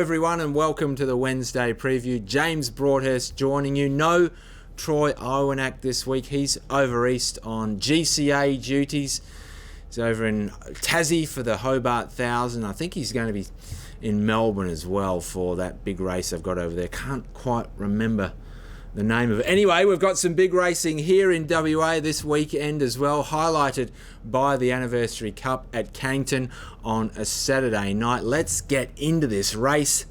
everyone, and welcome to the Wednesday preview. James Broadhurst joining you. No Troy Owenack this week. He's over east on GCA duties. He's over in Tassie for the Hobart 1000. I think he's going to be in Melbourne as well for that big race I've got over there. Can't quite remember the name of it. Anyway, we've got some big racing here in WA this weekend as well, highlighted by the Anniversary Cup at Cannington on a Saturday night. Let's get into this race.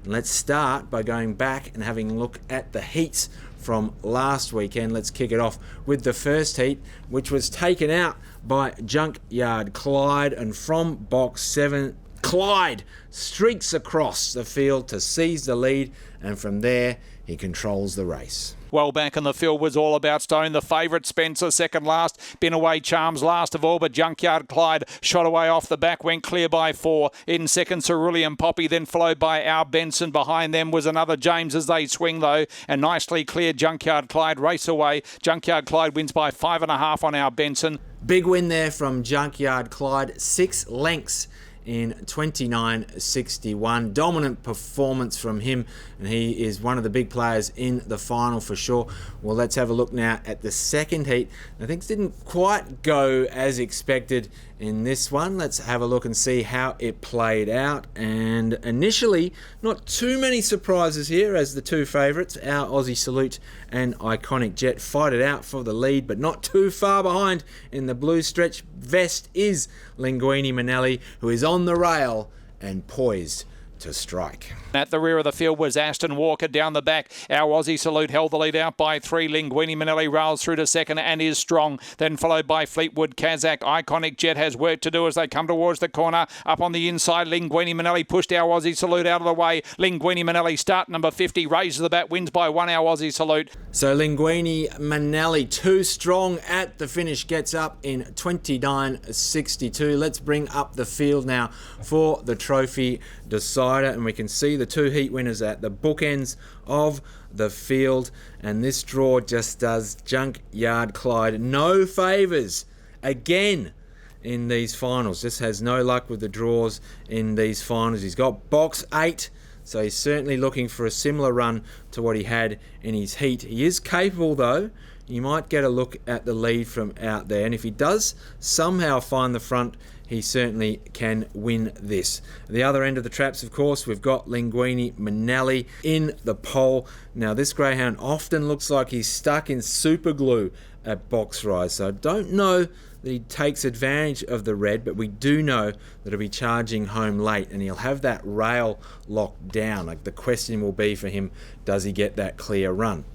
And let's start by going back and having a look at the heats from last weekend. Let's kick it off with the first heat, which was taken out by Junkyard Clyde, and from box 7, Clyde streaks across the field to seize the lead, and from there he controls the race. Well back in the field was All About Stone, the favourite. Spencer second last, Been Away Charms last of all, but Junkyard Clyde shot away off the back, went clear by 4. In second, Cerulean Poppy, then followed by Our Benson. Behind them was another James as they swing though, and nicely cleared Junkyard Clyde. Race away, Junkyard Clyde wins by 5.5 on Our Benson. Big win there from Junkyard Clyde, 6 lengths in 29.61. Dominant performance from him, and he is one of the big players in the final for sure. Well, let's have a look now at the second heat. Now, things didn't quite go as expected in this one. Let's have a look and see how it played out. And initially, not too many surprises here, as the two favourites, Our Aussie Salute and Iconic Jet, fight it out for the lead, but not too far behind in the blue stretch vest is Linguini Manelli, who is on the rail and poised to strike. At the rear of the field was Aston Walker. Down the back, Our Aussie Salute held the lead out by 3. Linguini Manelli rails through to second and is strong. Then followed by Fleetwood Kazakh. Iconic Jet has work to do as they come towards the corner. Up on the inside, Linguini Manelli pushed Our Aussie Salute out of the way. Linguini Manelli, start number 50, raises the bat, wins by 1, Our Aussie Salute. So Linguini Manelli, too strong at the finish, gets up in 29.62. Let's bring up the field now for the trophy decider, and we can see the two heat winners at the bookends of the field, and this draw just does Junkyard Clyde no favours again in these finals. Just has no luck with the draws in these finals. He's got box 8, so he's certainly looking for a similar run to what he had in his heat. He is capable though. You might get a look at the lead from out there, and if he does somehow find the front, he certainly can win this. At the other end of the traps, of course, we've got Linguini Manelli in the pole. Now, this greyhound often looks like he's stuck in super glue at box rise, so I don't know that he takes advantage of the red, but we do know that he'll be charging home late, and he'll have that rail locked down. Like, the question will be for him, does he get that clear run?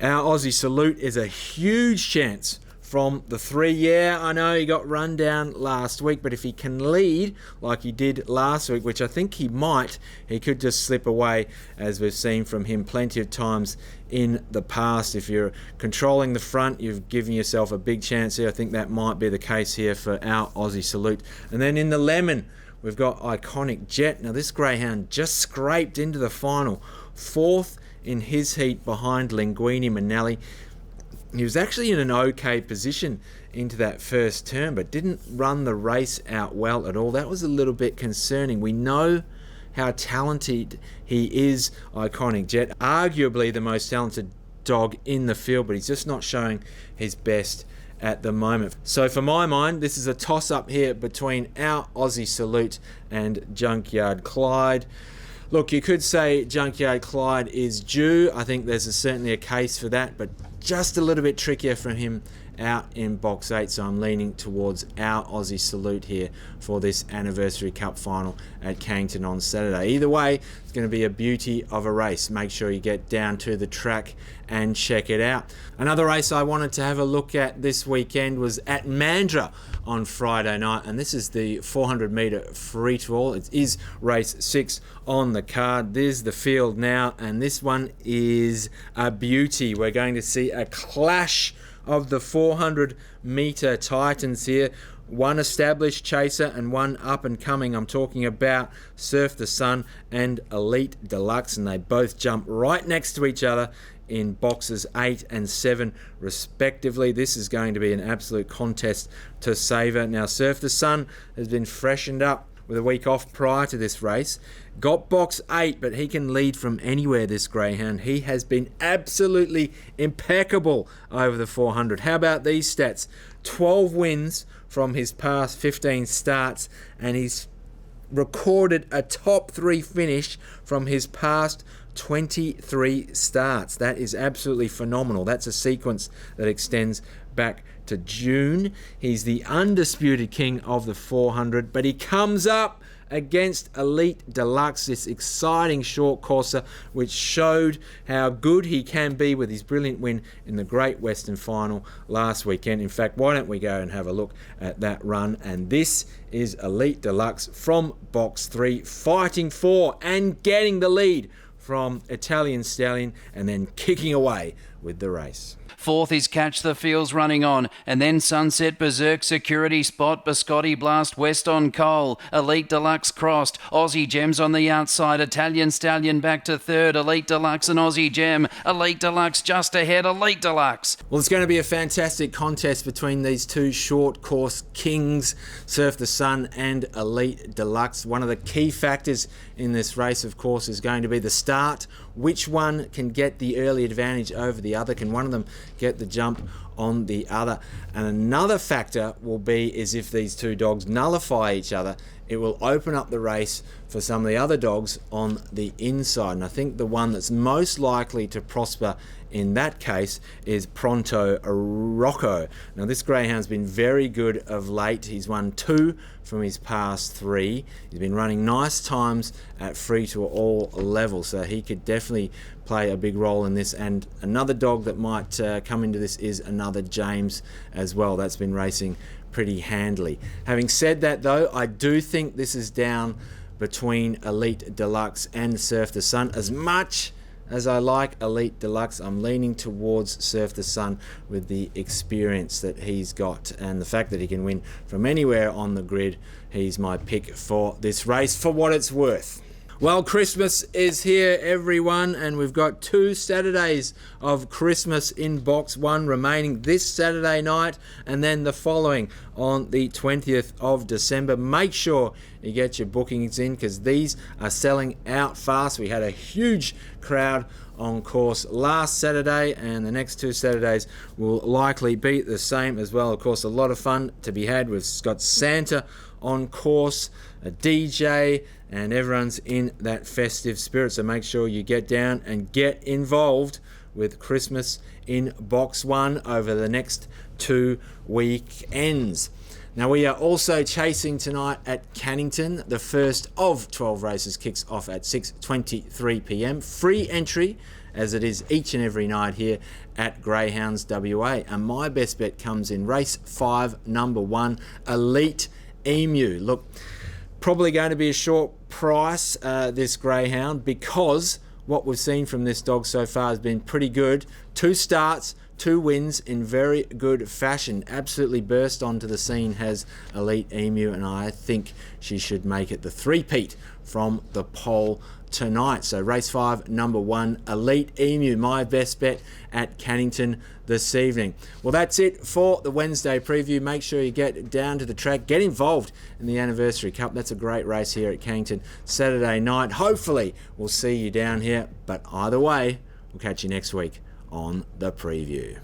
Our Aussie Salute is a huge chance from the 3. Yeah, I know he got run down last week, but if he can lead like he did last week, which I think he might, he could just slip away, as we've seen from him plenty of times in the past. If you're controlling the front, you've given yourself a big chance here. I think that might be the case here for Our Aussie Salute. And then in the lemon, we've got Iconic Jet. Now, this greyhound just scraped into the final, 4th in his heat behind Linguini Manelli. He was actually in an okay position into that first turn, but didn't run the race out well at all. That was a little bit concerning. We know how talented he is, Iconic Jet. Arguably the most talented dog in the field, but he's just not showing his best at the moment. So for my mind, this is a toss-up here between Our Aussie Salute and Junkyard Clyde. Look, you could say Junkyard Clyde is due. I think there's certainly a case for that, but just a little bit trickier from him out in box 8, so I'm leaning towards Our Aussie Salute here for this Anniversary Cup final at Cannington on Saturday. Either way, it's going to be a beauty of a race. Make sure you get down to the track and check it out. Another race I wanted to have a look at this weekend was at Mandurah on Friday night, and this is the 400 metre free-to-all. It is race 6 on the card. There's the field now, and this one is a beauty. We're going to see a clash of the 400 metre titans here. One established chaser and one up and coming. I'm talking about Surf the Sun and Elite Deluxe, and they both jump right next to each other in boxes 8 and 7 respectively. This is going to be an absolute contest to savour. Now, Surf the Sun has been freshened up with a week off prior to this race. Got box 8, but he can lead from anywhere, this greyhound. He has been absolutely impeccable over the 400. How about these stats? 12 wins from his past 15 starts, and he's recorded a top 3 finish from his past 23 starts. That is absolutely phenomenal. That's a sequence that extends back to June. He's the undisputed king of the 400, but he comes up against Elite Deluxe, this exciting short courser, which showed how good he can be with his brilliant win in the Great Western Final last weekend. In fact, why don't we go and have a look at that run? And this is Elite Deluxe from box 3, fighting for and getting the lead from Italian Stallion, and then kicking away with the race. Fourth is Catch the Fields running on, and then Sunset Berserk, Security Spot, Biscotti Blast, West on Coal, Elite Deluxe crossed, Aussie Gems on the outside, Italian Stallion back to third, Elite Deluxe and Aussie Gem, Elite Deluxe just ahead, Elite Deluxe. Well, it's going to be a fantastic contest between these two short course kings, Surf the Sun and Elite Deluxe. One of the key factors in this race, of course, is going to be the start. Which one can get the early advantage over the other? Can one of them get the jump on the other? And another factor will be is if these two dogs nullify each other, it will open up the race for some of the other dogs on the inside. And I think the one that's most likely to prosper in that case is Pronto Rocco. Now, this greyhound's been very good of late. He's won 2 from his past 3. He's been running nice times at free to all levels, so he could definitely play a big role in this. And another dog that might come into this is another James as well. That's been racing pretty handily. Having said that, though, I do think this is down between Elite Deluxe and Surf the Sun. As much as I like Elite Deluxe, I'm leaning towards Surf the Sun with the experience that he's got and the fact that he can win from anywhere on the grid. He's my pick for this race, for what it's worth. Well, Christmas is here, everyone, and we've got 2 Saturdays of Christmas in box 1 remaining, this Saturday night and then the following on the 20th of December. Make sure you get your bookings in because these are selling out fast. We had a huge crowd on course last Saturday, and the next 2 Saturdays will likely be the same as well. Of course, a lot of fun to be had. We've got Santa on course, a DJ, and everyone's in that festive spirit, so make sure you get down and get involved with Christmas in box 1 over the next 2 weekends. Now, we are also chasing tonight at Cannington. The first of 12 races kicks off at 6:23 p.m. Free entry, as it is each and every night here at Greyhounds WA. And my best bet comes in race 5, number 1, Elite Emu. Look, probably going to be a short price, this greyhound, because what we've seen from this dog so far has been pretty good. 2 starts, 2 wins in very good fashion. Absolutely burst onto the scene has Elite Emu, and I think she should make it the 3-peat from the pole tonight. So race 5, number 1, Elite Emu, my best bet at Cannington this evening. Well, that's it for the Wednesday preview. Make sure you get down to the track, get involved in the Anniversary Cup. That's a great race here at Cannington Saturday night. Hopefully we'll see you down here, but either way, we'll catch you next week on the preview.